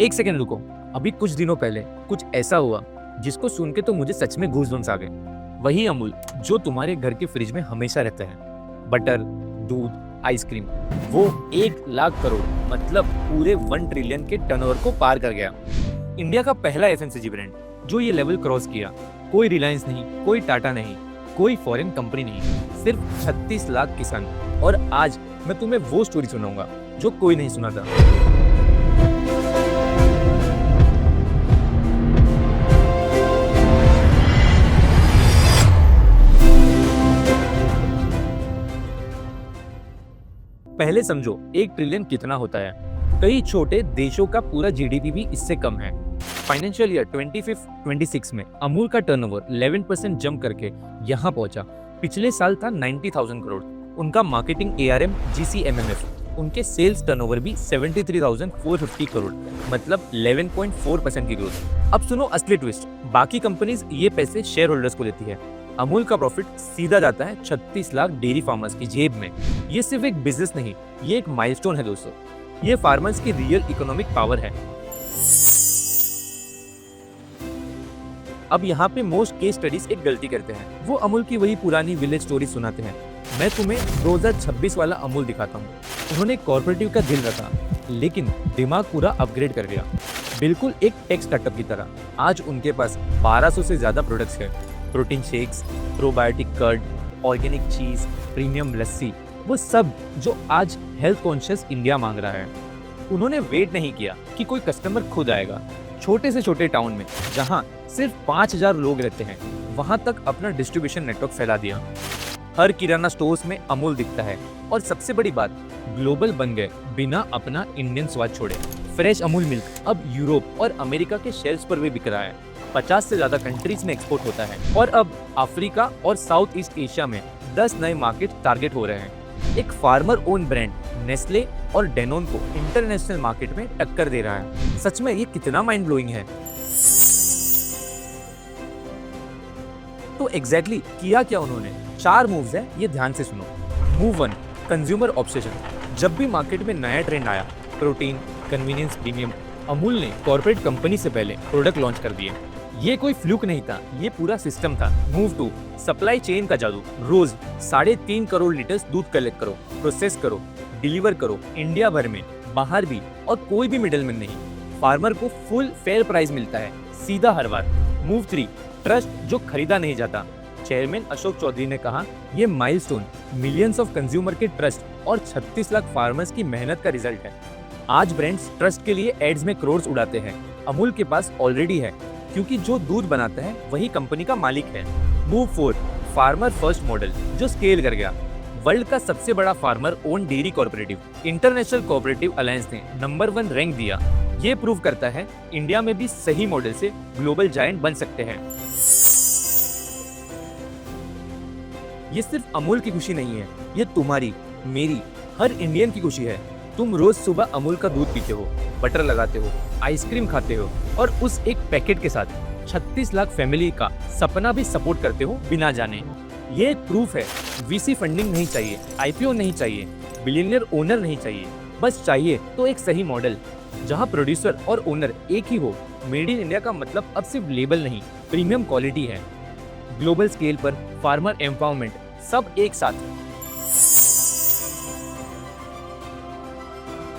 एक सेकंड रुको, अभी कुछ दिनों पहले कुछ ऐसा हुआ जिसको सुन के तो मुझे सच में गूज़बम्स आ गए। वही अमूल जो तुम्हारे घर के फ्रिज में हमेशा रहता है। बटर, दूध, आइसक्रीम, वो 1 लाख करोड़ मतलब पूरे 1 ट्रिलियन के टर्नओवर को पार कर गया। इंडिया का पहला एफएमसीजी ब्रांड जो ये लेवल क्रॉस किया। कोई रिलायंस नहीं, कोई टाटा नहीं, कोई फॉरेन कंपनी नहीं, सिर्फ 36 लाख किसान। और आज मैं तुम्हें वो स्टोरी सुनाऊंगा जो कोई नहीं सुना था। पहले समझो 1 ट्रिलियन कितना होता है। कई छोटे देशों का पूरा जीडीपी भी इससे कम है। फाइनेंशियल ईयर 25-26 में अमूल का टर्नओवर 11% जंप करके यहाँ पहुंचा। पिछले साल था 90,000 करोड़। उनका मार्केटिंग एआरएम, जीसीएमएमएफ, उनके सेल्स टर्नओवर भी 73,450 करोड़ मतलब 11.4% की ग्रोथ। अब सुनो असली ट्विस्ट, बाकी कंपनीज ये पैसे शेयर होल्डर्स को देती है। अमूल का प्रॉफिट सीधा जाता है 36 लाख डेयरी फार्मर्स की जेब में। ये सिर्फ एक बिजनेस नहीं, ये एक माइलस्टोन है दोस्तों। ये फार्मर्स की रियल इकोनॉमिक पावर है। अब यहाँ पे मोस्ट केस स्टडीज एक गलती करते हैं, वो अमूल की वही पुरानी विलेज स्टोरी सुनाते हैं। मैं तुम्हें 2026 वाला अमूल दिखाता हूँ। उन्होंने कॉर्पोरेटिव का दिल रखा, लेकिन दिमाग पूरा अपग्रेड कर गया, बिल्कुल एक टेक स्टार्टअप की तरह। आज उनके पास 1200 से ज्यादा प्रोडक्ट्स हैं। Protein shakes, probiotic curd, organic cheese, premium lassi, वो सब जो आज हेल्थ कॉन्शियस इंडिया मांग रहा है। उन्होंने वेट नहीं किया कि कोई कस्टमर खुद आएगा। छोटे से छोटे टाउन में जहां सिर्फ 5,000 लोग रहते हैं, वहां तक अपना डिस्ट्रीब्यूशन नेटवर्क फैला दिया। हर किराना स्टोर्स में अमूल दिखता है। और सबसे बड़ी बात, ग्लोबल बन गए बिना अपना इंडियन स्वाद छोड़े। फ्रेश अमूल मिल्क अब यूरोप और अमेरिका के शेल्फ्स पर भी बिक रहा है। 50 से ज्यादा कंट्रीज में एक्सपोर्ट होता है और अब अफ्रीका और साउथ ईस्ट एशिया में 10 नए मार्केट टारगेट हो रहे हैं। एक फार्मर ओन ब्रांड नेस्ले और डेनोन को इंटरनेशनल मार्केट में टक्कर दे रहा है। सच में ये कितना माइंड ब्लोइंग है। तो एग्जैक्टली किया क्या उन्होंने? 4 मूव्स है, ये ध्यान से सुनो। Move 1, consumer obsession. जब भी मार्केट में नया ट्रेंड आया, प्रोटीन, कन्वीनियंस, प्रीमियम, अमूल ने कॉर्पोरेट कंपनी से पहले प्रोडक्ट लॉन्च कर दिए। ये कोई फ्लूक नहीं था, ये पूरा सिस्टम था। मूव 2, सप्लाई चेन का जादू। रोज 3.5 करोड़ लीटर दूध कलेक्ट करो, प्रोसेस करो, डिलीवर करो इंडिया भर में, बाहर भी, और कोई भी मिडलमैन नहीं। फार्मर को फुल फेयर प्राइस मिलता है, सीधा हर बार। मूव 3, ट्रस्ट जो खरीदा नहीं जाता। चेयरमैन अशोक चौधरी ने कहा, ये माइलस्टोन मिलियंस ऑफ कंज्यूमर के ट्रस्ट और 36 लाख फार्मर्स की मेहनत का रिजल्ट है। आज ब्रांड्स ट्रस्ट के लिए एड्स में करोड़ उड़ाते हैं। अमूल के पास ऑलरेडी है, क्योंकि जो दूध बनाता है वही कंपनी का मालिक है। मूव 4, फार्मर फर्स्ट मॉडल जो स्केल कर गया। वर्ल्ड का सबसे बड़ा farmer own dairy corporative international cooperative alliance ने नंबर 1 रैंक दिया। ये प्रूव करता है इंडिया में भी सही मॉडल से ग्लोबल जायंट बन सकते हैं। ये सिर्फ अमूल की खुशी नहीं है, ये तुम्हारी, मेरी, हर इंडियन की खुशी है। तुम रोज सुबह अमूल का दूध पीते हो, बटर लगाते हो, आइसक्रीम खाते हो और उस एक पैकेट के साथ 36 लाख फैमिली का सपना भी सपोर्ट करते हो बिना जाने। ये एक प्रूफ है, वीसी फंडिंग नहीं चाहिए, आईपीओ नहीं चाहिए, बिलियनियर ओनर नहीं चाहिए, बस चाहिए तो एक सही मॉडल जहां प्रोड्यूसर और ओनर एक ही हो। मेड इन इंडिया का मतलब अब सिर्फ लेबल नहीं, प्रीमियम क्वालिटी है। ग्लोबल स्केल पर फार्मर एम्पावरमेंट, सब एक साथ।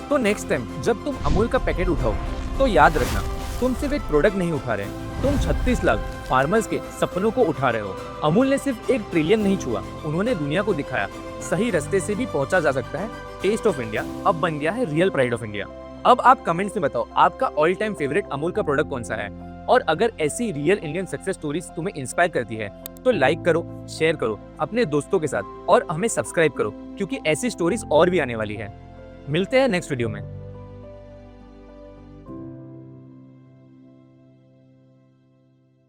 तो नेक्स्ट टाइम जब तुम अमूल का पैकेट उठाओ तो याद रखना, तुम सिर्फ एक प्रोडक्ट नहीं उठा रहे, तुम 36 लाख फार्मर्स के सपनों को उठा रहे हो। अमूल ने सिर्फ 1 ट्रिलियन नहीं छुआ, उन्होंने दुनिया को दिखाया सही रास्ते से भी पहुंचा जा सकता है। टेस्ट ऑफ इंडिया अब बन गया है रियल प्राइड ऑफ इंडिया। अब आप कमेंट्स में बताओ आपका ऑल टाइम फेवरेट अमूल का प्रोडक्ट कौन सा है। और अगर ऐसी रियल इंडियन सक्सेस स्टोरीज तुम्हें इंस्पायर करती है तो लाइक करो, शेयर करो अपने दोस्तों के साथ और हमें सब्सक्राइब करो, क्योंकि ऐसी स्टोरीज और भी आने वाली है। मिलते हैं नेक्स्ट वीडियो में।